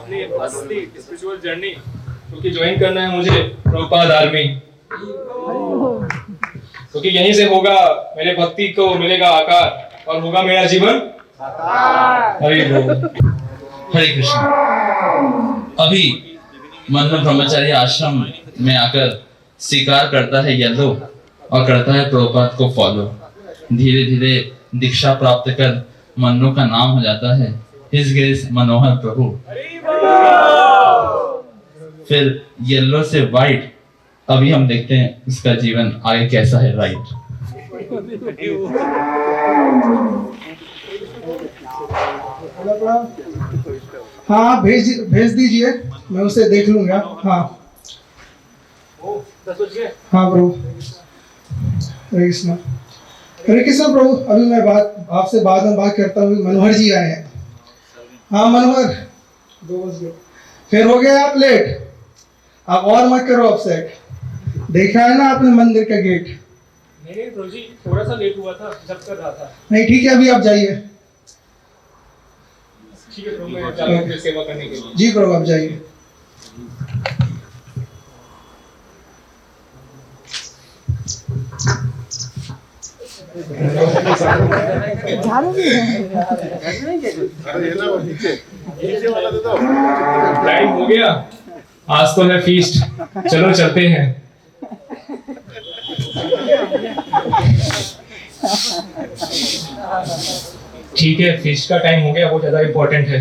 अपनी असली spiritual journey क्योंकि ज्वाइन करना है मुझे प्रभुपाद आर्मी, क्योंकि यहीं से होगा मेरे भक्ति को मिलेगा आकार और होगा मेरा जीवन हरि बोल। हरे कृष्ण। अभी मन्नू ब्रह्मचारी आश्रम में आकर स्वीकार करता है येलो और करता है प्रभुपाद को फॉलो। धीरे धीरे दीक्षा प्राप्त कर मन्नू का नाम हो जाता है हिज ग्रेस मनोहर प्रभु। फिर येलो से व्हाइट, अभी हम देखते हैं इसका जीवन आगे कैसा है। राइट, हाँ भेज दीजिए, मैं उसे देख लूंगा। हाँ हाँ प्रभु। हरे कृष्ण। हरे कृष्ण प्रभु, अभी मैं आपसे बाद में बात करता हूँ। मनोहर जी आए हैं। हाँ मनोहर, 2 बज गए, फिर हो गया आप लेट। आप और मत करो अपसेट। देखा है ना आपने मंदिर का गेट? नहीं प्रभु जी, थोड़ा सा लेट हुआ था, जब कर रहा था। नहीं ठीक है, अभी आप जाइए। ठीक है प्रभु, मैं जा रहा हूं सेवा करने के लिए। जी प्रभु, आप जाइए। टाइम हो गया, आज तो है फीस्ट, चलो चलते हैं। ठीक है, फीस्ट का टाइम हो गया, वो ज्यादा इम्पोर्टेंट है।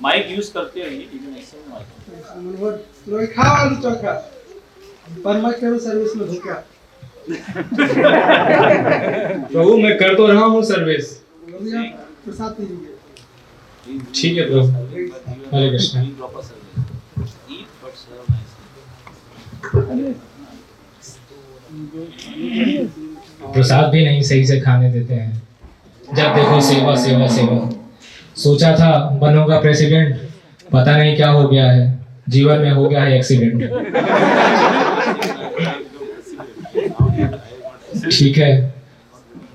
माइक यूज करते रहिए, रोहित खा आलू चोखा, पर मत करो सर्विस में धोखा। प्रभु मैं कर तो रहा हूँ सर्विस। प्रसाद दीजिए। ठीक है प्रभु। हरे कृष्ण। प्रसाद भी नहीं सही से खाने देते हैं, जब देखो सेवा सेवा सेवा। सोचा था बनूंगा प्रेसिडेंट, पता नहीं क्या हो गया है, जीवन में हो गया है एक्सीडेंट। ठीक है,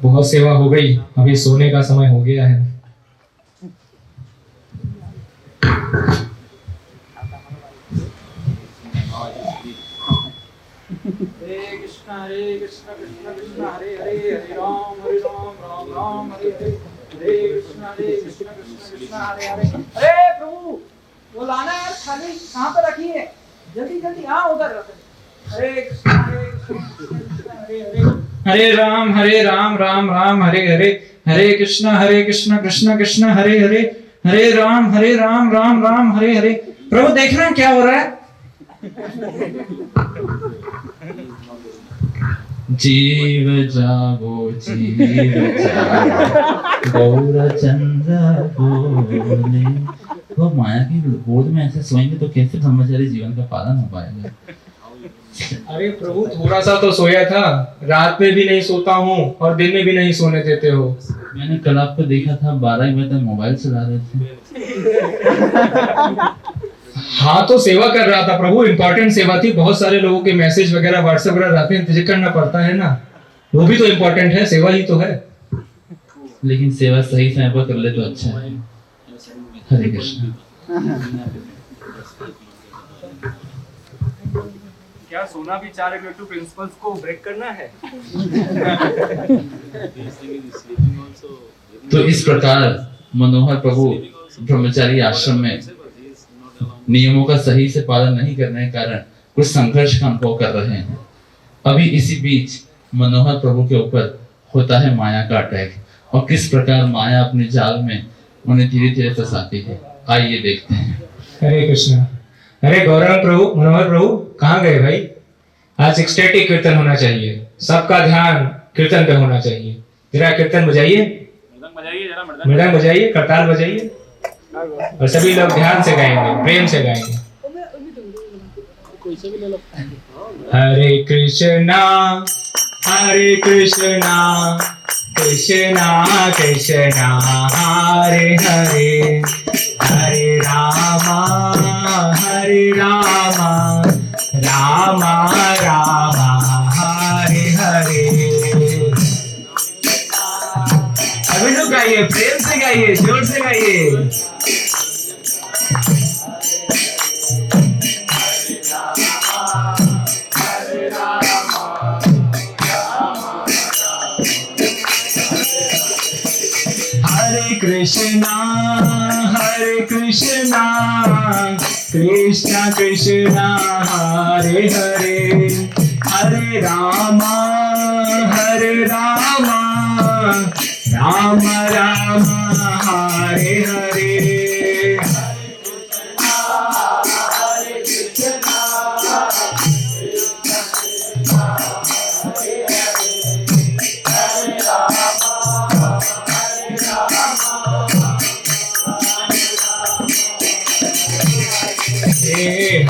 बहुत सेवा हो गई, अभी सोने का समय हो गया है। हरे कृष्ण कृष्ण कृष्ण हरे हरे, हरे राम राम राम हरे हरे, हरे कृष्ण कृष्ण कृष्ण हरे हरे। अरे प्रभु, वो लाना यार, थाली कहाँ पे रखी है? जल्दी जल्दी, हाँ उधर रख। हरे कृष्ण हरे हरे, हरे राम राम राम हरे हरे, हरे कृष्ण कृष्ण कृष्ण हरे हरे, हरे राम राम राम हरे हरे। प्रभु देख रहे हैं क्या हो रहा है? जीव जागो गौर चंद्र बोले। तो माया की गोद में ऐसे सोएंगे तो कैसे ब्रह्मचारी जीवन का पालन हो पाएगा? अरे प्रभु, थोड़ा सा तो सोया था, रात में भी नहीं सोता हूँ और दिन में भी नहीं सोने देते हो। मैंने कल आपको देखा था 12 बजे तक मोबाइल चला रहे थे। हाँ तो सेवा कर रहा था प्रभु, इम्पोर्टेंट सेवा थी। बहुत सारे लोगों के मैसेज वगैरह व्हाट्सएप वगैरह आते हैं, चेक करना पड़ता है ना, वो भी तो इम्पोर्टेंट है, सेवा ही तो है। लेकिन सेवा सही समय पर कर ले तो अच्छा है। हरे कृष्ण। क्या सोना भी 4 इग्निटिव प्रिंसिपल्स को ब्रेक करना है? तो इस प्रकार मनोहर प्रभु ब्रह्मचारी आश्रम में नियमों का सही से पालन नहीं करने के कारण कुछ संघर्ष का अनुभव कर रहे हैं। अभी इसी बीच मनोहर प्रभु के ऊपर होता है माया का अटैक, और किस प्रकार माया अपने जाल में उन्हें धीरे धीरे फंसाती है। आइए देखते हैं। हरे कृष्ण। अरे गौरव प्रभु, मनोहर प्रभु कहाँ गए भाई? आज एक्सटेटिक कीर्तन होना चाहिए, सबका ध्यान कीर्तन पे होना चाहिए। जरा कीर्तन बजाइए, मृदंग बजाइए, करताल बजाइए, और सभी लोग ध्यान से गाएंगे, प्रेम से गाएंगे। हरे कृष्णा कृष्णा कृष्णा हरे हरे हरे रामा रामा रामा हरे हरे। अभी लोग गाइए, प्रेम से गाइए, जोर से गाइए। हरे कृष्णा कृष्णा कृष्णा हरे हरे हरे रामा राम राम हरे हरे।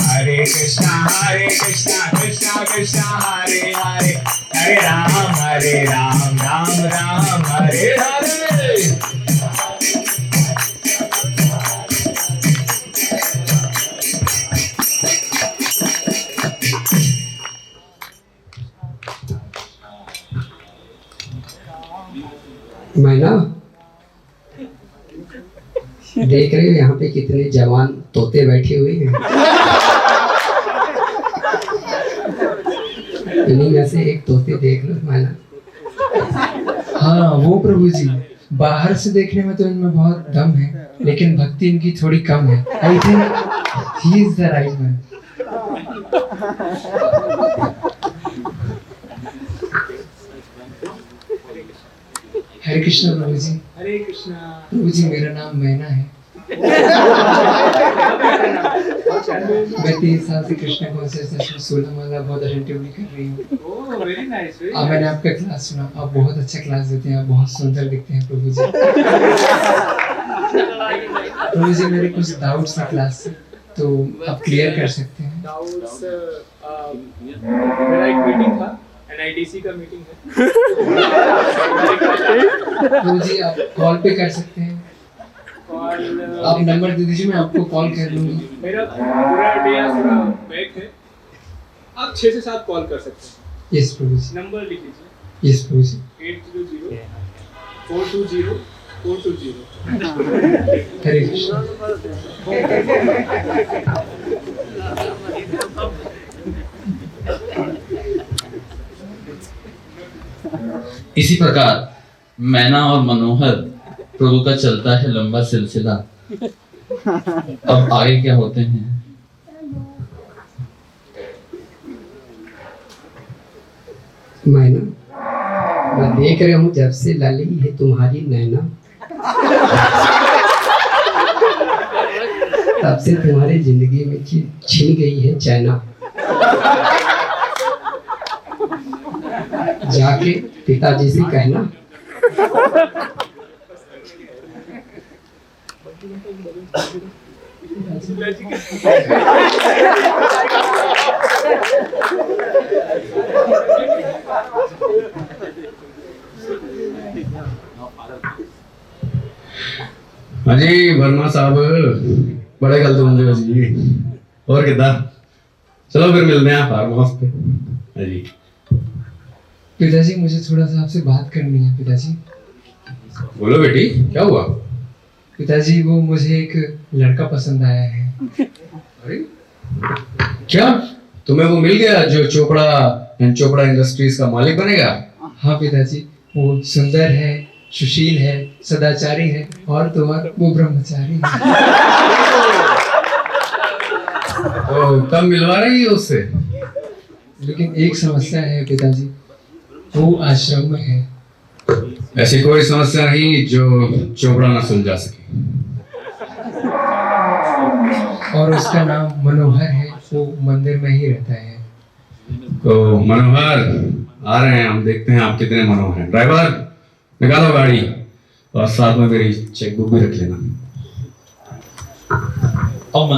हरे कृष्णा कृष्णा कृष्णा हरे हरे हरे राम राम राम हरे हरे। मैना, देख रहे हो यहाँ पे कितने जवान तोते बैठे हुए हैं। इन्हीं में से एक तोते देख लो मैना। हाँ वो प्रभु जी, बाहर से देखने में तो इनमें बहुत दम है, लेकिन भक्ति इनकी थोड़ी कम है। I think he is the right man. Hare Krishna Prabhu ji. Hare Krishna. Prabhu ji मेरा नाम मैना है। मैं 3 साल से कृष्णा कॉन्शियसनेस में 16 माला बहुत अटेंटिवली कर रही हूँ। Oh very nice. अब मैंने आपका क्लास सुना, आप बहुत अच्छा क्लास देते हैं, आप बहुत सुंदर दिखते हैं प्रभु जी। प्रभु जी मेरे कुछ डाउट्स हैं क्लास से, तो आप क्लियर कर सकते हैं। डाउट्स मेरा एक मीटिंग था, एनआईटीसी का मीटिंग है। प्रभु जी आप कॉल पे कर सकते हैं, कॉल आप नंबर दे दीजिए, मैं आपको कॉल कर लूंगी। मेरा पूरा डे पूरा पैक है, आप 6 से 7 कॉल कर सकते हैं। यस प्रभु जी। नंबर लिख लीजिए, यस प्रभु जी। 800-420-420। हरे कृष्णा। इसी प्रकार मैना और मनोहर प्रभु का चलता है लंबा सिलसिला। अब आगे क्या होते हैं? मैना, मैं देख रहा हूँ जब से लली है तुम्हारी नैना, तब से तुम्हारी जिंदगी में छिन गई है चैना। जाके पिताजी से कहना हाँ जी वर्मा साहब, बड़े गल होंगे हो जी। और किदा, चलो फिर मिलते हैं फार्म हाउस पे। हाँ जी पिताजी मुझे थोड़ा सा आपसे बात करनी है। पिताजी बोलो बेटी, क्या हुआ? पिताजी वो मुझे एक लड़का पसंद आया है। अरे क्या तुम्हें वो मिल गया जो चोपड़ा इंडस्ट्रीज का मालिक बनेगा? हाँ पिताजी, वो सुंदर है, सुशील है, सदाचारी है, और तो और वो ब्रह्मचारी है। तो कब मिलवा रही है उससे? लेकिन एक समस्या है पिताजी, वो आश्रम में है। ऐसी कोई समस्या नहीं जो चोपड़ा ना सुलझा सके। और उसका नाम मनोहर है, वो मंदिर में ही रहता है। तो मनोहर आ रहे हैं, हम देखते हैं आप कितने मनोहर हैं। ड्राइवर निकालो गाड़ी, और साथ में मेरी चेकबुक भी रख लेना। अब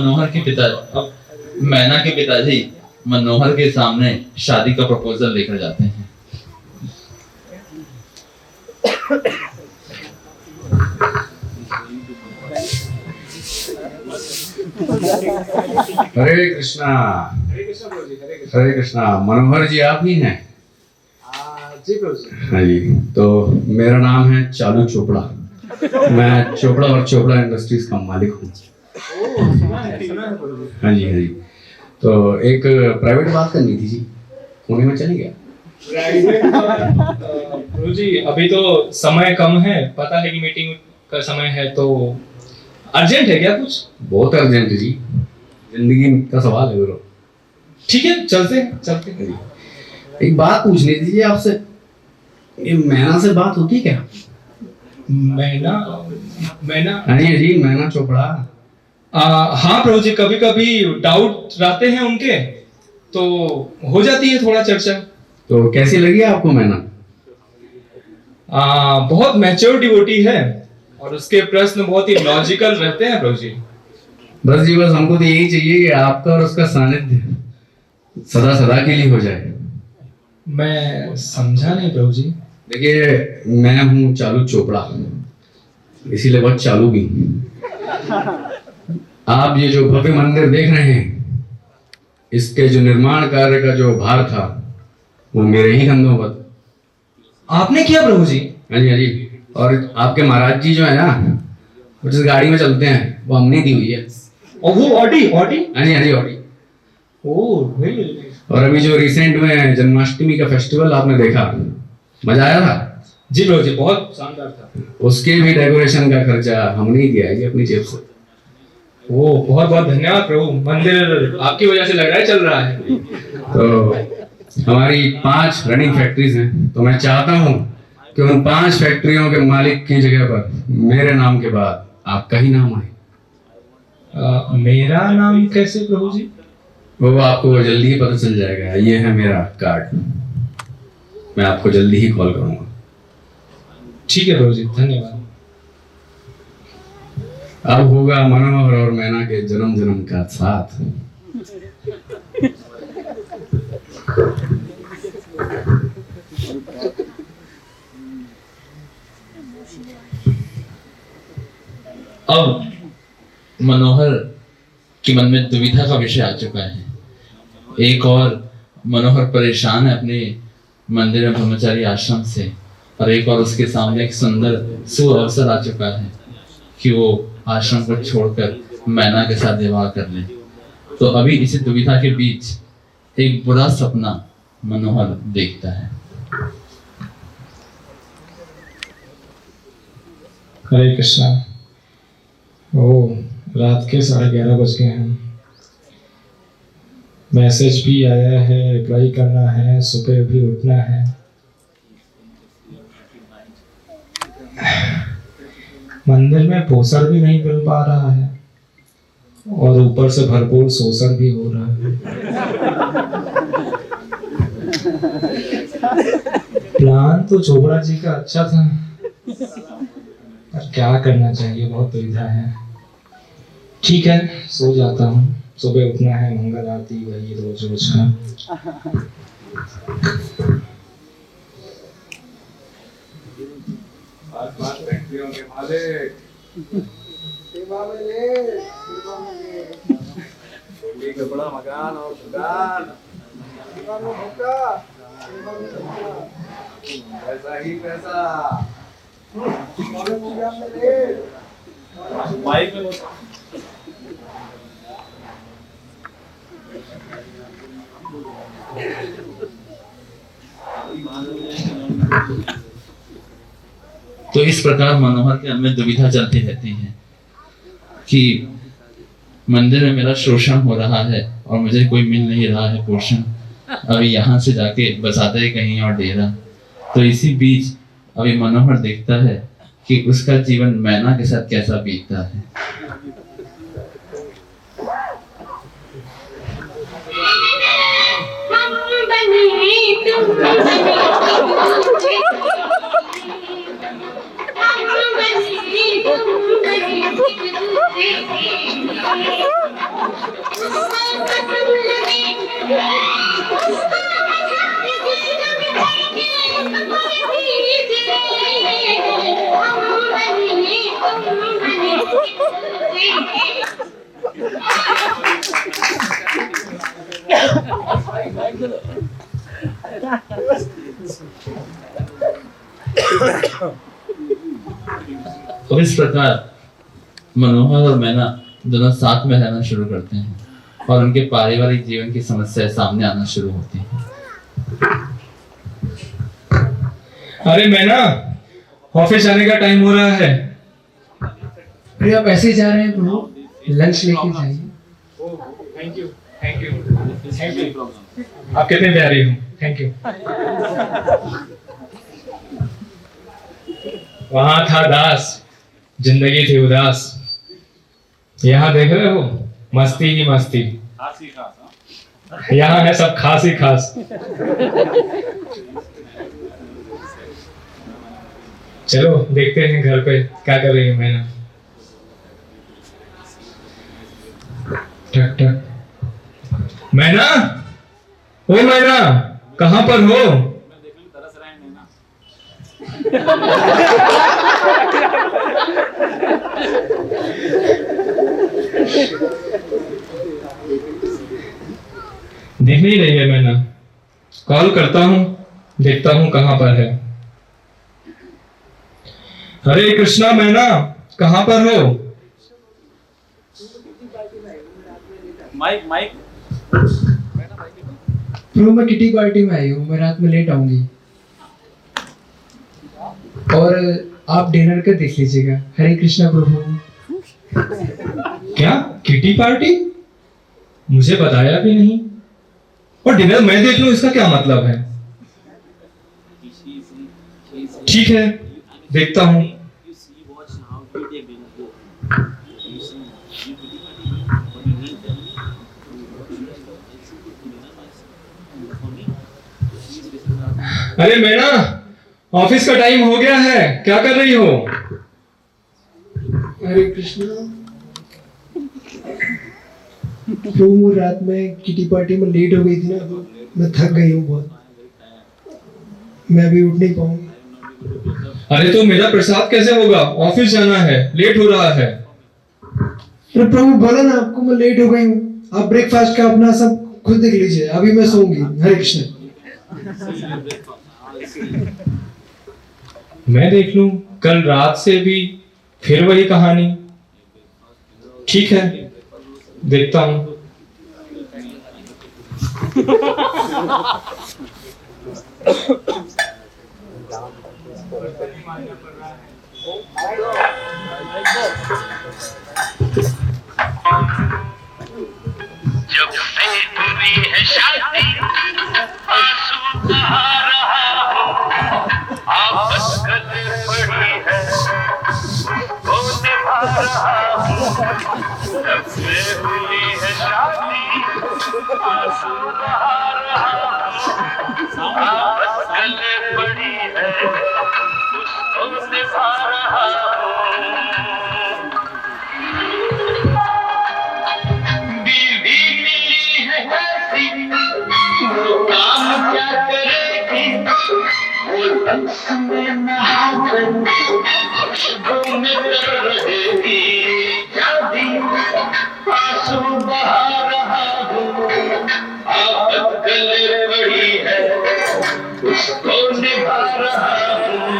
मैना के पिताजी मनोहर के सामने शादी का प्रपोजल लेकर जाते हैं। हरे कृष्णा। हरे कृष्णा प्रभु जी, हरे कृष्णा। हरे कृष्णा। मनोहर जी आप ही हैं? जी प्रभु जी। हाँ जी, तो मेरा नाम है चालू चोपड़ा। मैं चोपड़ा और चोपड़ा इंडस्ट्रीज का मालिक हूँ। सुना है प्रभु जी। हाँ जी, हाँ जी। तो एक प्राइवेट बात करनी थी जी, कोने में चली गया? प्रभु जी अभी तो समय कम है, पता है कि मीटिंग का समय है, तो अर्जेंट है क्या कुछ? बहुत अर्जेंट है जी, जिंदगी का सवाल है ब्रो। ठीक है, चलते हैं। एक बात पूछनी थी जी आपसे, ये मैना से बात होती है क्या? मैना हाँ जी, मैना चोपड़ा। हाँ प्रभु जी, कभी कभी डाउट रहते हैं उनके, तो हो जाती है थोड़ा चर्चा। तो कैसी लगी आपको मैना? बहुत मैच्योर डिवोटी है और उसके प्रश्न बहुत ही लॉजिकल रहते हैं प्रभु जी। बस जी, बस हमको तो यही चाहिए कि आपका और उसका सानिध्य सदा सदा के लिए हो जाए। मैं समझा नहीं प्रभु जी। देखिए, मैं हूँ चालू चोपड़ा, इसीलिए बहुत चालू भी हूँ। आप ये जो भव्य मंदिर देख रहे हैं, इसके जो निर्माण कार्य का जो भार था वो मेरे ही कंधों पर। आपने किया प्रभु जी? हाँ जी, हाँ जी। और आपके महाराज जी जो है ना, वो जिस गाड़ी में चलते हैं वो हमने दी हुई है। और वो ऑडी? हाँ जी, हाँ जी, ऑडी। ओह really? और अभी जो रिसेंट में जन्माष्टमी का फेस्टिवल आपने देखा, मजा आया था? जी प्रभु जी, बहुत शानदार था। उसके भी डेकोरेशन का खर्चा हमने ही दिया है जी, अपनी जेब से। ओ बहुत बहुत धन्यवाद प्रभु, मंदिर आपकी वजह से लग रहा है चल रहा है। तो हमारी 5 रनिंग फैक्ट्रीज हैं, तो मैं चाहता हूँ कि उन 5 फैक्ट्रियों के मालिक की जगह पर मेरे नाम के बाद आपका ही नाम आए। मेरा नाम कैसे प्रभु जी? वो आपको जल्दी ही पता चल जाएगा। ये है मेरा कार्ड, मैं आपको जल्दी ही कॉल करूंगा। ठीक है प्रभु जी, धन्यवाद। अब होगा मनोहर और मैना के जन्म जन्म का साथ। अब मनोहर के मन में दुविधा का विषय आ चुका है। एक और मनोहर परेशान है अपने मंदिर में ब्रह्मचारी आश्रम से, और एक और उसके सामने एक सुंदर सुअवसर आ चुका है कि वो आश्रम को छोड़कर मैना के साथ विवाह कर ले। तो अभी इसी दुविधा के बीच एक बुरा सपना मनोहर देखता है। हरे कृष्णा। ओ रात के 11:30 बज गए हैं। मैसेज भी आया है, रिप्लाई करना है, सुबह भी उठना है। मंदिर में पोषण भी नहीं मिल पा रहा है और ऊपर से भरपूर शोषण भी हो रहा है। प्लान तो चोपड़ा जी का अच्छा था, पर क्या करना चाहिए, बहुत दुविधा है। ठीक है, सो जाता हूँ, सुबह उठना है, मंगल आरती वही रोज रोज का। बड़ा मकान और दुकान, पैसा ही पैसा। माइक में तो इस प्रकार मनोहर के मन में दुविधा चलती रहती है कि मंदिर में मेरा शोषण हो रहा है और मुझे कोई मिल नहीं रहा है पोषण। अभी यहाँ से जाके बसाते हैं कहीं और डेरा। तो इसी बीच अभी मनोहर देखता है कि उसका जीवन मैना के साथ कैसा बीतता है। अब इस प्रकार मनोहर और मैना दोनों साथ में रहना शुरू करते हैं और उनके पारिवारिक जीवन की समस्याएं सामने आना शुरू होती हैं। अरे मैना, ऑफिस जाने का टाइम हो रहा है। अरे आप ऐसे ही जा रहे हैं प्रभु, लंच लेके जाइए। Thank you, thank you, thank you. आप कितने प्यारे हो, थैंक यू। वहां था दास, जिंदगी थी उदास। यहाँ देख रहे हो, मस्ती ही मस्ती। खास ही खास, हाँ? यहाँ है सब खास ही खास। चलो देखते हैं घर पे क्या कर रही है मैना। टक टक। मैना, ओ मैना, कहाँ पर हो? मैं देखने में तरस रहे हैं नैना। दिख नहीं रही है मैना। कॉल करता हूँ, देखता हूँ कहाँ पर है। हरे कृष्णा मैना, कहाँ पर हो? माइक माइक प्रभु मैं किटी पार्टी में आई हूँ, मैं रात में लेट आऊंगी और आप डिनर का देख लीजिएगा। हरे कृष्णा प्रभु। क्या किटी पार्टी? मुझे बताया भी नहीं। और डिनर मैं देख लूं, इसका क्या मतलब है? ठीक है, देखता हूं। अरे मैना, ऑफिस का टाइम हो गया है, क्या कर रही हो? हरे कृष्णा प्रभु, रात में किटी पार्टी में लेट हो गई थी ना, तो मैं थक गई हूँ बहुत, मैं अभी उठ नहीं पाऊंगी। अरे तो मेरा प्रसाद कैसे होगा? ऑफिस जाना है, लेट हो रहा है। अरे प्रभु बोला ना आपको, मैं लेट हो गई हूँ। आप ब्रेकफास्ट का अपना सब खुद देख लीजिए, अभी मैं सोऊंगी। हरे कृष्ण। मैं देख लूं, कल रात से भी फिर वही कहानी। ठीक है, देखता हूं। जब से हुई है शादी, आंसू बहा रहा हूँ, आपस गले पड़ी है, उसको निभा रहा हूँ। जब से हुई है शादी, आंसू बहा रहा हूँ, आपस गले पड़ी है, उसको निभा रहा हूँ। काम क्या करेगी वो लक्स में नहाकर खुशबू में तर रहेगी। शादी आंसू बहा रहा हूँ, आफत गले पड़ी है, उसको निभा रहा हूँ।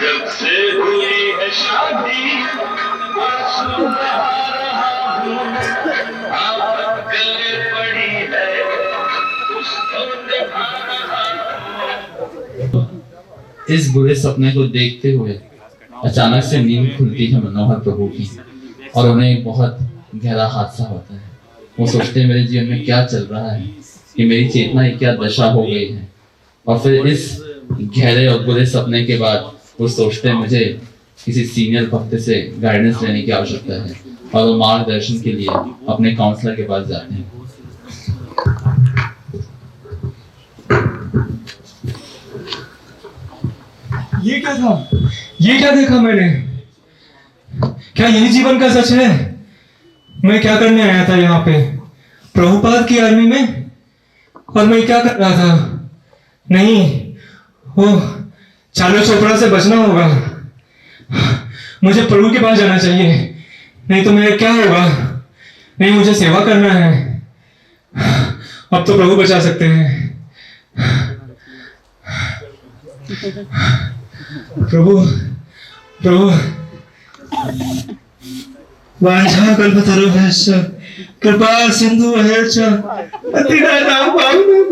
जब से हुई है शादी, आंसू बहा रहा हूँ, आफत गले पड़ी है, इस बुरे सपने को देखते हुए अचानक से नींद खुलती है मनोहर प्रभु की और उन्हें एक बहुत गहरा हादसा होता है। वो सोचते हैं मेरे जीवन में क्या चल रहा है, कि मेरी चेतना की क्या दशा हो गई है। और फिर इस गहरे और बुरे सपने के बाद वो सोचते हैं मुझे किसी सीनियर भक्त से गाइडेंस लेने की आवश्यकता है और वो मार्गदर्शन के लिए अपने काउंसलर के पास जाते हैं। ये क्या था? ये क्या देखा मैंने? क्या यही जीवन का सच है? मैं क्या करने आया था यहाँ पे? प्रभुपाद की आर्मी में? और मैं क्या कर रहा था? नहीं, वो चालू चोपड़ा से बचना होगा। मुझे प्रभु के पास जाना चाहिए, नहीं तो मेरा क्या होगा? नहीं, मुझे सेवा करना है। अब तो प्रभु बचा सकते हैं। प्रभु प्रभु वांछा कल्पतरुभ्यश्च कृपा सिंधु हेच अतिदानां पावनं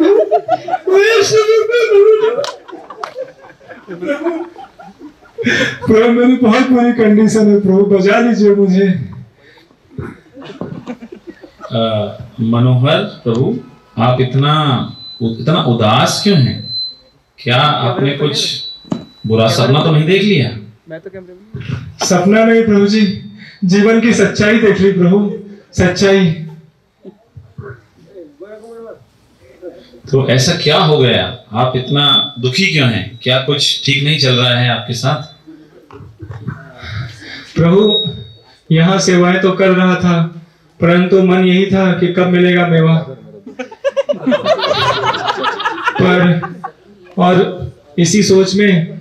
प्रभु मेरी बहुत बुरी कंडीशन है, प्रभु बचा लीजिए मुझे। मनोहर प्रभु, आप इतना उदास क्यों हैं? क्या आपने कुछ बुरा सपना तो नहीं देख लिया? सपना नहीं प्रभु जी, जीवन की सच्चाई देख ली प्रभु, सच्चाई। तो ऐसा क्या हो गया? आप इतना दुखी क्यों हैं? क्या कुछ ठीक नहीं चल रहा है आपके साथ? प्रभु यहाँ सेवाएं तो कर रहा था, परंतु मन यही था कि कब मिलेगा मेवा। पर और इसी सोच में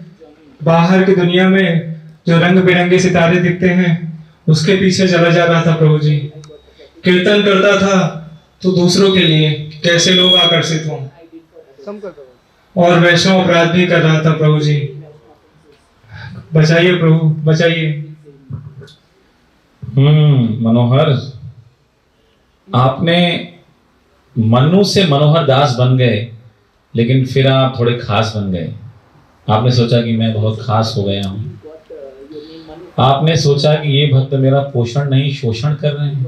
बाहर की दुनिया में जो रंग बिरंगे सितारे दिखते हैं उसके पीछे चला जा रहा था प्रभु जी। कीर्तन करता था तो दूसरों के लिए कैसे लोग आकर्षित हों, और वैष्णव अपराध भी कर रहा था प्रभु जी। बचाइए प्रभु, बचाइए। मनोहर, आपने मनु से मनोहर दास बन गए, लेकिन फिर आप थोड़े खास बन गए। आपने सोचा कि मैं बहुत खास हो गया हूं। आपने सोचा कि ये भक्त मेरा पोषण नहीं शोषण कर रहे हैं।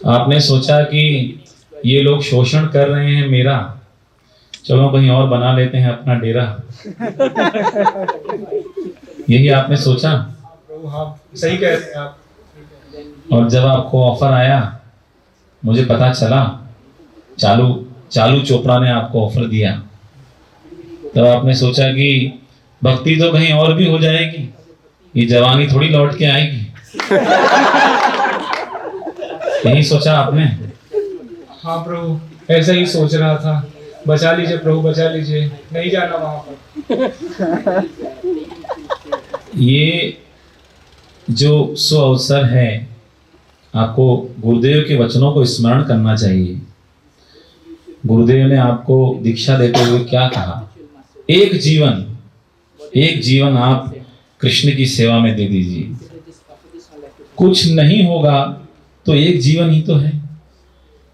आपने सोचा कि ये लोग शोषण कर रहे हैं मेरा, चलो कहीं और बना लेते हैं अपना डेरा। यही आपने सोचा? हाँ, सही कह रहे हैं आप। और जब आपको ऑफर आया, मुझे पता चला चालू चोपड़ा ने आपको ऑफर दिया, तब आपने सोचा कि भक्ति तो कहीं और भी हो जाएगी, ये जवानी थोड़ी लौट के आएगी। यही सोचा आपने? हाँ प्रभु, ऐसा ही सोच रहा था। बचा लीजिए प्रभु, बचा लीजिए, नहीं जाना वहां पर। ये जो सुअवसर है, आपको गुरुदेव के वचनों को स्मरण करना चाहिए। गुरुदेव ने आपको दीक्षा देते हुए क्या कहा? एक जीवन आप कृष्ण की सेवा में दे दीजिए। कुछ नहीं होगा तो एक जीवन ही तो है।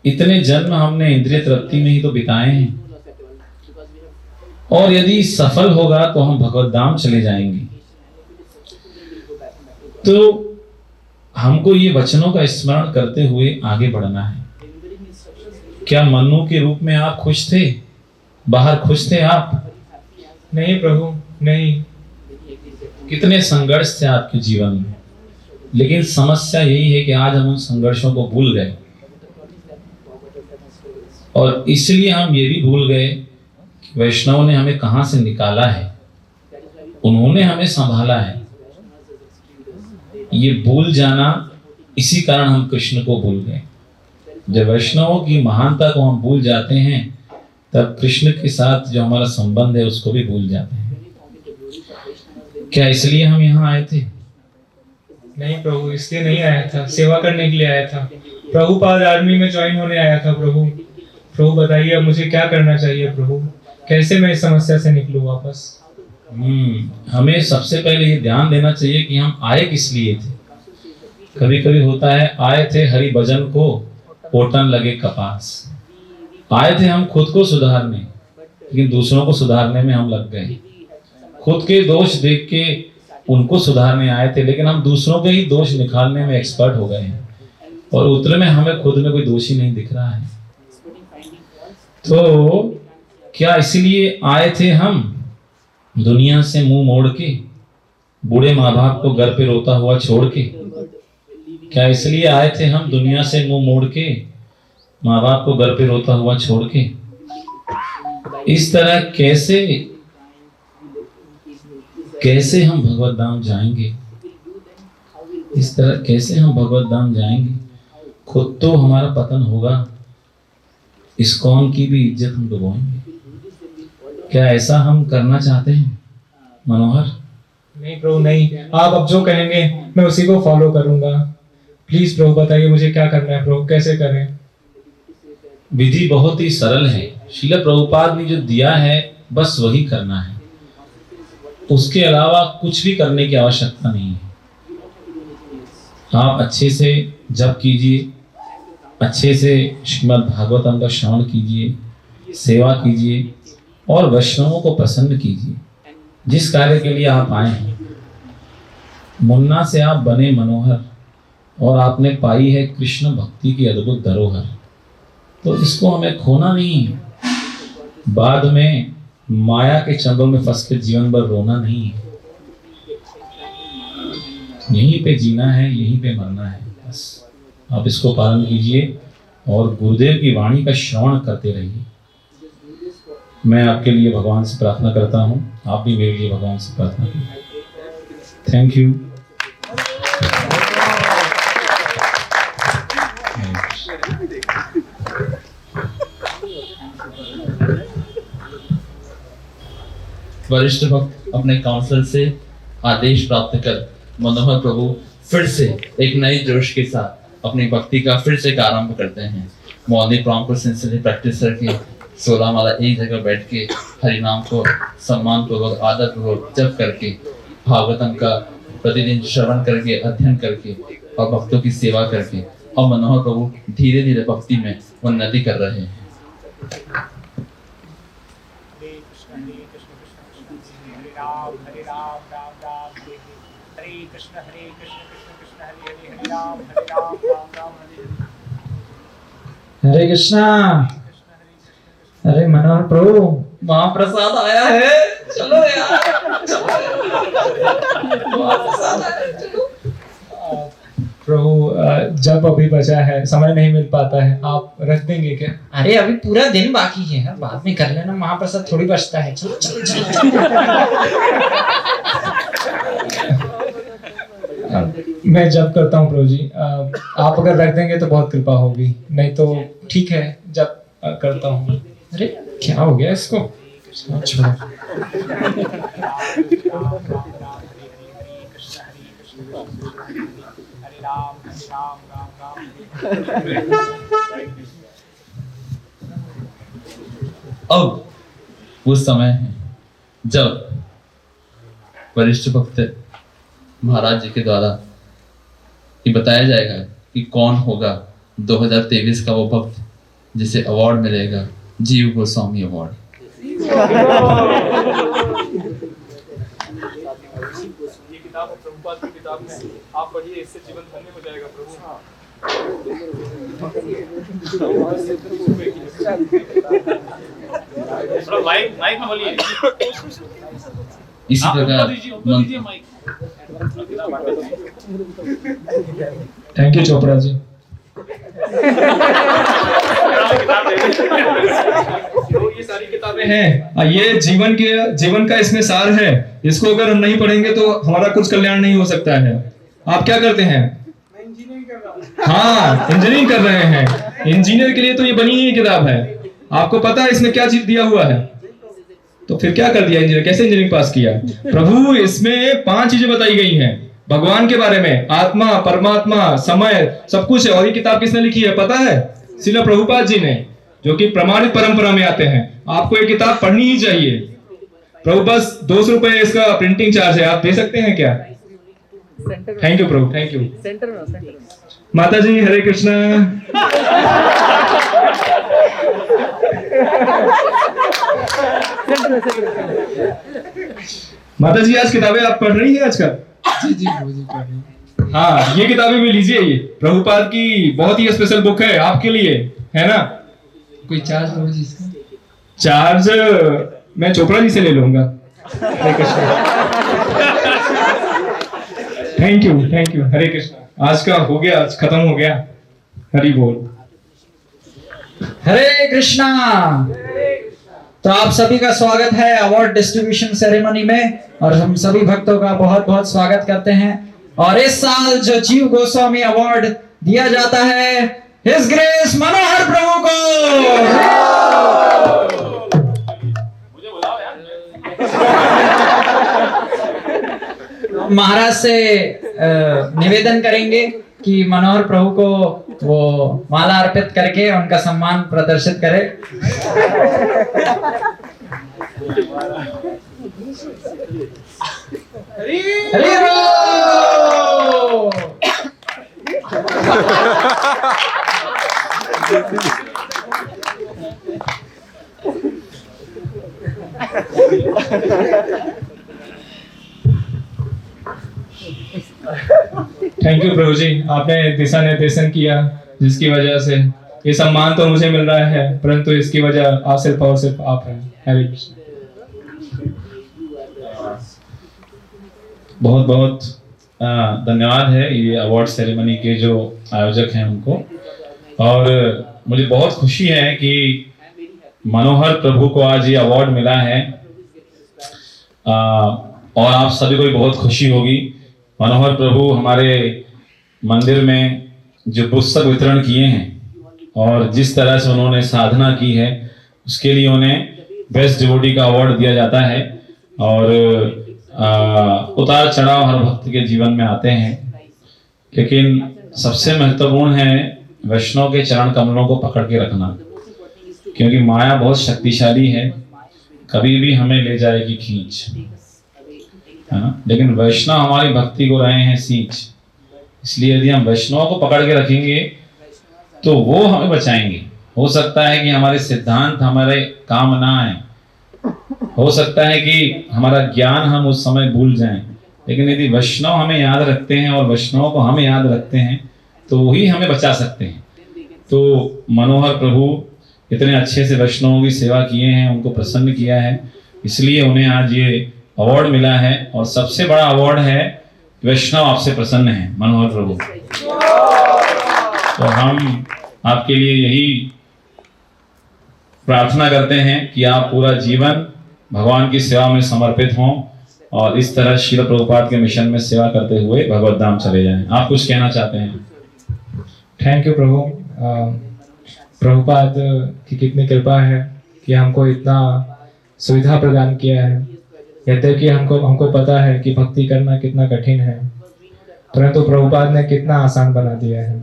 इतने जन्म हमने इंद्रिय तृप्ति में ही तो बिताए हैं, और यदि सफल होगा तो हम भगवत धाम चले जाएंगे। तो हमको ये वचनों का स्मरण करते हुए आगे बढ़ना है। क्या मनु के रूप में आप खुश थे? बाहर खुश थे आप? नहीं प्रभु, नहीं। कितने संघर्ष थे आपके जीवन में, लेकिन समस्या यही है कि आज हम उन संघर्षों को भूल गए, और इसलिए हम ये भी भूल गए कि वैष्णव ने हमें कहां से निकाला है, उन्होंने हमें संभाला है। ये भूल जाना, इसी कारण हम कृष्ण को भूल गए। जब वैष्णवों की महानता को हम भूल जाते हैं, तब कृष्ण के साथ जो हमारा संबंध है उसको भी भूल जाते हैं। क्या इसलिए हम यहाँ आए थे? नहीं प्रभु, इसलिए नहीं आया था, सेवा करने के लिए आया था। प्रभुपाद आर्मी में ज्वाइन होने आया था प्रभु। प्रभु बताइए अब मुझे क्या करना चाहिए प्रभु, कैसे मैं इस समस्या से निकलूं वापस? हमें सबसे पहले ये ध्यान देना चाहिए कि हम आए किस लिए थे। कभी कभी होता है, आए थे हरि भजन को पोटन लगे कपास। आए थे हम खुद को सुधारने, लेकिन दूसरों को सुधारने में हम लग गए। खुद के दोष देख के उनको सुधारने आए थे, लेकिन हम दूसरों के ही दोष निकालने में एक्सपर्ट हो गए हैं, और उतने में हमें खुद में कोई दोषी नहीं दिख रहा है। तो क्या इसलिए आए थे हम दुनिया से मुंह मोड़ के, बूढ़े माँ बाप को घर पे रोता हुआ छोड़ के? क्या इसलिए आए थे हम दुनिया से मुंह मोड़ के, माँ बाप को घर पे रोता हुआ छोड़ के? इस तरह कैसे हम भगवत धाम जाएंगे? इस तरह कैसे हम भगवत धाम जाएंगे? खुद तो हमारा पतन होगा, इस्कॉन की भी इज्जत हम डुबोएंगे। क्या ऐसा हम करना चाहते हैं मनोहर? नहीं प्रभु, नहीं। आप अब जो कहेंगे मैं उसी को फॉलो करूंगा। प्लीज प्रभु बताइए मुझे क्या करना है प्रभु, कैसे करें? विधि बहुत ही सरल है। शीला प्रभुपाद ने जो दिया है बस वही करना है, उसके अलावा कुछ भी करने की आवश्यकता नहीं है। आप अच्छे से जप कीजिए, अच्छे से श्रीमद् भागवतम का श्रवण कीजिए, सेवा कीजिए और वैष्णवों को प्रसन्न कीजिए। जिस कार्य के लिए आप आए हैं, मुन्ना से आप बने मनोहर और आपने पाई है कृष्ण भक्ति की अद्भुत धरोहर, तो इसको हमें खोना नहीं है। बाद में माया के चंगुल में फंस के जीवन भर रोना नहीं है। यहीं पे जीना है, यहीं पे मरना है, बस आप इसको पालन कीजिए और गुरुदेव की वाणी का श्रवण करते रहिए। मैं आपके लिए भगवान से प्रार्थना करता हूँ, आप भी मेरे लिए भगवान से प्रार्थना कीजिए। Thank you. वरिष्ठ भक्त अपने काउंसिल से आदेश प्राप्त कर मनोहर प्रभु फिर से एक नए जोश के साथ अपनी भक्ति का फिर से आरंभ करते हैं। मौनी प्रॉम्प्ट सिंसियरली प्रैक्टिस करके 16 माला एक जगह बैठ के हरिनाम को सम्मान पूर्वक आदर पूर्वक जप करके भागवतम का प्रतिदिन श्रवण करके अध्ययन करके और भक्तों की सेवा करके और मनोहर प्रभु धीरे धीरे भक्ति में उन्नति कर रहे हैं। हरे कृष्णा। अरे मनोहर प्रभु, महाप्रसाद आया है, चलो यार, प्रभु जब अभी बचा है, समय नहीं मिल पाता है, आप रख देंगे क्या? अरे अभी पूरा दिन बाकी है, बाद में कर लेना, महाप्रसाद थोड़ी बचता है। चलो चलो चलो। मैं जब करता हूँ प्रभु जी, आप अगर रख देंगे तो बहुत कृपा होगी, नहीं तो ठीक है जब करता हूँ। अरे क्या हो गया इसको? छोड़ो। अब वो समय है जब वरिष्ठ भक्त महाराज जी के द्वारा ये बताया जाएगा कि कौन होगा 2023 का वो भक्त जिसे अवार्ड मिलेगा, जीव गोस्वामी अवार्ड। ये किताब प्रभुपाद की किताब है, आप पढ़िए, इससे जीवन धन्य हो जाएगा प्रभु। थोड़ा माइक में बोलिए। इसी प्रकार थैंक यू चोपड़ा जी। ये सारी किताबें हैं, ये जीवन का इसमें सार है। इसको अगर हम नहीं पढ़ेंगे तो हमारा कुछ कल्याण नहीं हो सकता है। आप क्या करते हैं? हाँ, इंजीनियरिंग कर रहे हैं। इंजीनियर के लिए तो ये बनी ही किताब है। आपको पता है इसमें क्या चीज दिया हुआ है? तो फिर क्या कर दिया इंजीनियर? कैसे इंजीनियरिंग पास किया? प्रभु, इसमें 5 चीजें बताई गई हैं भगवान के बारे में, आत्मा, परमात्मा, समय, सब कुछ है। और ये किताब किसने लिखी है पता है? श्रील प्रभुपाद जी ने, जो कि प्रमाणित परंपरा में आते हैं। आपको ये किताब पढ़नी ही चाहिए। प्रभु, बस 200 रुपए इसका प्रिंटिंग चार्ज है, आप दे सकते हैं क्या? Thank you Prabhu, thank you. माता जी हरे कृष्णा। माता जी आज किताबें आप पढ़ रही हैं आजकल? जी जी प्रभु जी पढ़ रही हूँ। हाँ, ये किताबें भी लीजिए। ये प्रभुपाद की बहुत ही स्पेशल बुक है आपके लिए, है ना? कोई चार्ज प्रभु जी इसका? चार्ज मैं चोपड़ा जी से ले लूंगा। हरे कृष्णा। थैंक यू हरे कृष्णा। आज का हो गया, आज खत्म हो गया। हरि बोल। हरे कृष्णा। तो आप सभी का स्वागत है अवार्ड डिस्ट्रीब्यूशन सेरेमनी में, और हम सभी भक्तों का बहुत बहुत स्वागत करते हैं। और इस साल जो जीव गोस्वामी अवार्ड दिया जाता है हिज ग्रेस मनोहर प्रभु को। मुझे बुलाओ यार। महाराज से निवेदन करेंगे कि मनोहर प्रभु को वो माला अर्पित करके उनका सम्मान प्रदर्शित करे। हरि बोल। थैंक यू प्रभु जी, आपने दिशा निर्देशन किया जिसकी वजह से ये सम्मान तो मुझे मिल रहा है, परंतु इसकी वजह आप सिर्फ और सिर्फ आप हैं। हरे कृष्ण। बहुत बहुत धन्यवाद है ये अवार्ड सेरेमनी के जो आयोजक हैं उनको। और मुझे बहुत खुशी है कि मनोहर प्रभु को आज ये अवार्ड मिला है, और आप सभी को भी बहुत खुशी होगी। मनोहर प्रभु हमारे मंदिर में जो पुस्तक वितरण किए हैं और जिस तरह से उन्होंने साधना की है उसके लिए उन्हें बेस्ट डिवोटी का अवार्ड दिया जाता है। और उतार चढ़ाव हर भक्त के जीवन में आते हैं, लेकिन सबसे महत्वपूर्ण है वैष्णव के चरण कमलों को पकड़ के रखना, क्योंकि माया बहुत शक्तिशाली है, कभी भी हमें ले जाएगी खींच, है ना। लेकिन वैष्णव हमारी भक्ति को रहे हैं सींच, इसलिए यदि हम वैष्णव को पकड़ के रखेंगे तो वो हमें बचाएंगे। हो सकता है कि हमारे सिद्धांत हमारे काम ना आए, हो सकता है कि हमारा ज्ञान हम उस समय भूल जाएं, लेकिन यदि वैष्णव हमें याद रखते हैं और वैष्णव को हम याद रखते हैं तो वही हमें बचा सकते हैं। तो मनोहर प्रभु इतने अच्छे से वैष्णवों की सेवा किए हैं, उनको प्रसन्न किया है, इसलिए उन्हें आज ये अवार्ड मिला है। और सबसे बड़ा अवार्ड है वैष्णव आपसे प्रसन्न है मनोहर प्रभु। तो हम आपके लिए यही प्रार्थना करते हैं कि आप पूरा जीवन भगवान की सेवा में समर्पित हों और इस तरह श्रील प्रभुपाद के मिशन में सेवा करते हुए भगवत धाम चले जाएं। आप कुछ कहना चाहते हैं? थैंक यू प्रभु। प्रभुपाद की कितनी कृपा है कि हमको इतना सुविधा प्रदान किया है। यद्यपि हमको पता है कि भक्ति करना कितना कठिन है, परंतु प्रभुपाद ने कितना आसान बना दिया है।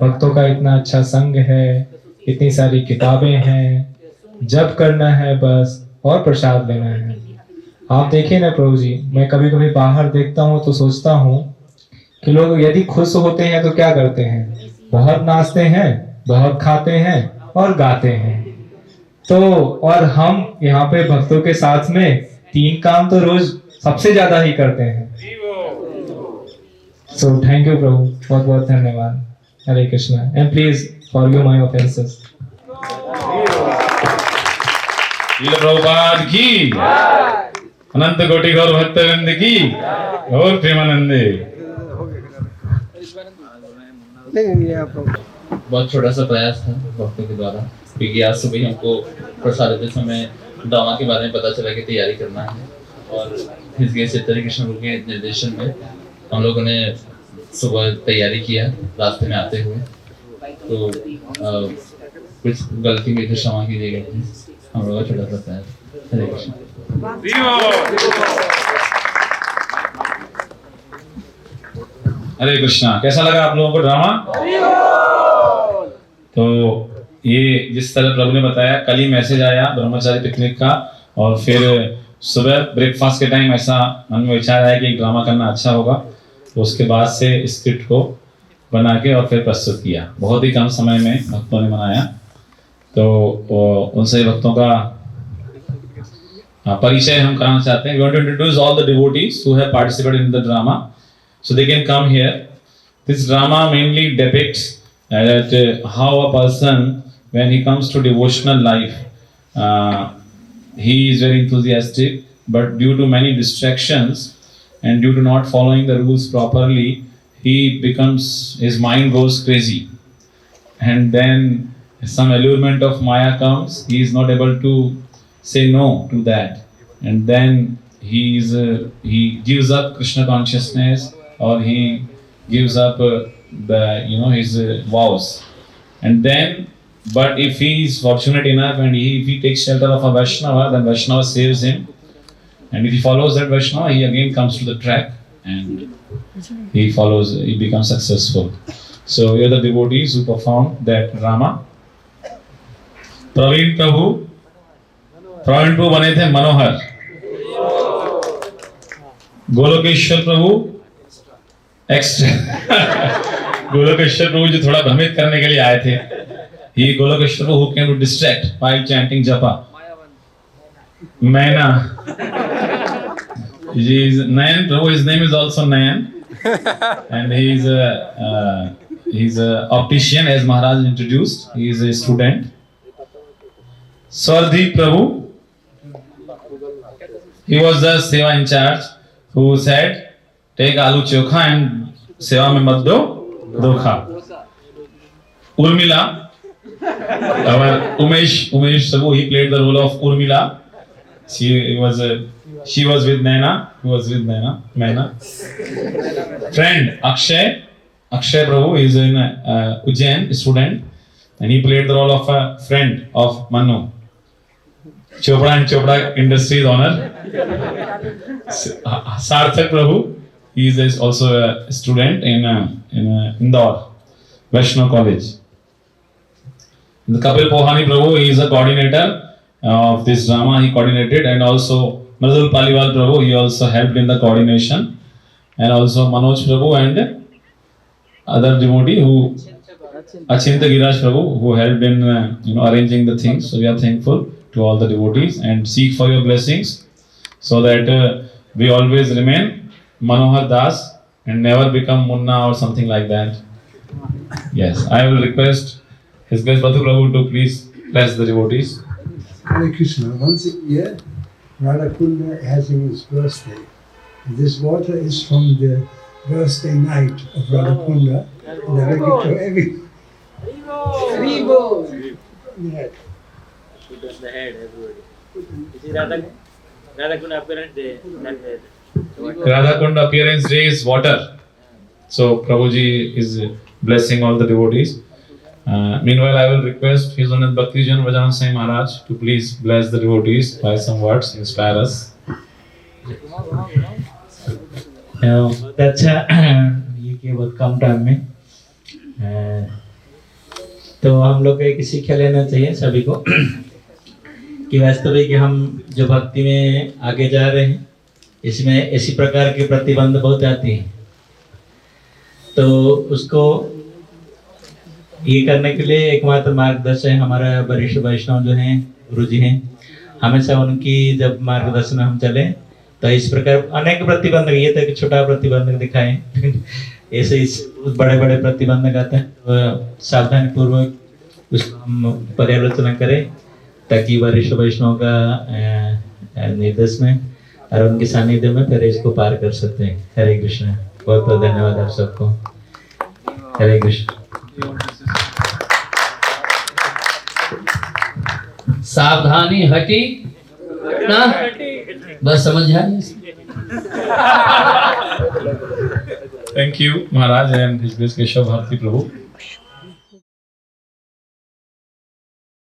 भक्तों का इतना अच्छा संग है, इतनी सारी किताबें हैं, जप करना है बस और प्रसाद लेना है। आप देखिए ना प्रभु जी, मैं कभी कभी बाहर देखता हूँ तो सोचता हूँ कि लोग यदि खुश होते हैं तो क्या करते हैं, बहुत नाचते हैं, बहुत खाते हैं और गाते हैं। तो और हम यहाँ पे भक्तों के साथ में 3 काम तो रोज सबसे ज्यादा ही करते हैं। सो थैंक यू प्रभु, बहुत बहुत धन्यवाद। Hare Krishna and please forgive my offenses. Shrila Prabhupada की, अनंत कोटि गौर भक्तवृंद की, और प्रेमानंदे। बहुत छोटा सा प्रयास था भक्तों के द्वारा, क्योंकि आज सुबह हमको प्रसाद देते समय ड्रामा के बारे में पता चला कि तैयारी करना है, और हिज गेस्ट चैतन्य कृष्ण गुरु के निर्देशन में हम लोगों ने सुबह तैयारी किया रास्ते में आते हुए। तो कुछ गलती में क्षमा कीजिएगा प्लीज, हम लोग का छोटा सा प्रयास। हरे कृष्ण। हरे कृष्णा। कैसा लगा आप लोगों को ड्रामा? तो ये जिस तरह प्रभु ने बताया, कल ही मैसेज आया ब्रह्मचारी पिकनिक का, और फिर सुबह ब्रेकफास्ट के टाइम ऐसा मन में विचार आया कि एक ड्रामा करना अच्छा होगा। तो उसके बाद से स्क्रिप्ट को बना के और फिर प्रस्तुत किया। बहुत ही कम समय में भक्तों ने मनाया। तो उन सभी भक्तों का परिचय हम कराना चाहते हैं। We want to introduce all the devotees who have participated in the drama, so they can come here. This drama mainly depicts that how a person, when he comes to devotional life, he is very enthusiastic, but due to many distractions and due to not following the rules properly, his mind goes crazy, and then some allurement of Maya comes. He is not able to say no to that, and then he gives up Krishna consciousness, or he gives up his vows. And then, but if he is fortunate enough and if he takes shelter of a Vaishnava, then Vaishnava saves him, and if he follows that Vaishnava, he again comes to the track and he becomes successful. So you're the devotees who performed that drama. Praveen प्रभु बने थे मनोहर. गोलोकेश्वर प्रभु गोलोकेश्वर प्रभु जो थोड़ा भ्रमित करने के लिए आए थे. He Golokeshwar who came to distract while chanting japa. Naina. Nayan Prabhu, his name is also Nayan, and he's a optician, as Maharaj introduced. He is a student. Swardeep Prabhu, he was the seva in charge, who said, take aloo chokha and seva mein mat do dokha. Urmila, our Umesh Prabhu, he played the role of Urmila. She was with Naina. He was with Naina. Friend Akshay Prabhu is in Ujjain, student, and he played the role of a friend of Manu. Chopra and Chopra Industries owner. Sarthak Prabhu, he is also a student in Indore, Vaishnav College. The Kapil Pohani Prabhu, he is a coordinator of this drama. He coordinated, and also Mridul Paliwal Prabhu, he also helped in the coordination, and also Manoj Prabhu and other devotee who Achinta Giraj Prabhu, who helped in arranging the things. So we are thankful to all the devotees and seek for your blessings, so that we always remain Manohar Das and never become Munna or something like that. Yes, I will request His Grace Badhu Prabhu to please bless the devotees. Hare Krishna. Once a year, Radha Kunda has his birthday. This water is from the birthday night of Radha Kunda, and I give it to every. Yeah. Put on the head, everybody. This is Radha Kunda appearance day. Radha Kunda appearance day is water. So Prabhuji is blessing all the devotees. Meanwhile, I will request His Honour Bhaktijan Vajanan Sai Maharaj to please bless the devotees by some words, inspire us. बहुत अच्छा ये कि बहुत कम time में तो हम लोग को एक सीखा लेना चाहिए सभी को कि वास्तविक हम जो भक्ति में आगे जा रहे हैं इसमें इसी प्रकार के प्रतिबंध बहुत आती हैं, तो उसको ये करने के लिए एकमात्र मार्गदर्शन हमारा वरिष्ठ वैष्णव जो हैं गुरु जी हैं, हमेशा उनकी जब मार्गदर्शन हम चले तो इस प्रकार अनेक प्रतिबंधक, ये तो छोटा प्रतिबंधक दिखाएं ऐसे इस बड़े बड़े प्रतिबंधक आते हैं, तो सावधानी पूर्वक उसको हम पर्यालोचना करें ताकि वरिष्ठ वैष्णव का निर्देश में और उनके सानिध्य में फिर इसको पार कर सकते हैं। हरे कृष्ण। बहुत बहुत धन्यवाद आप सबको। हरे कृष्ण। सावधानी हटी ना, बस समझ आया। Thank you, Maharaj and His Grace Keshav Bharati Prabhu.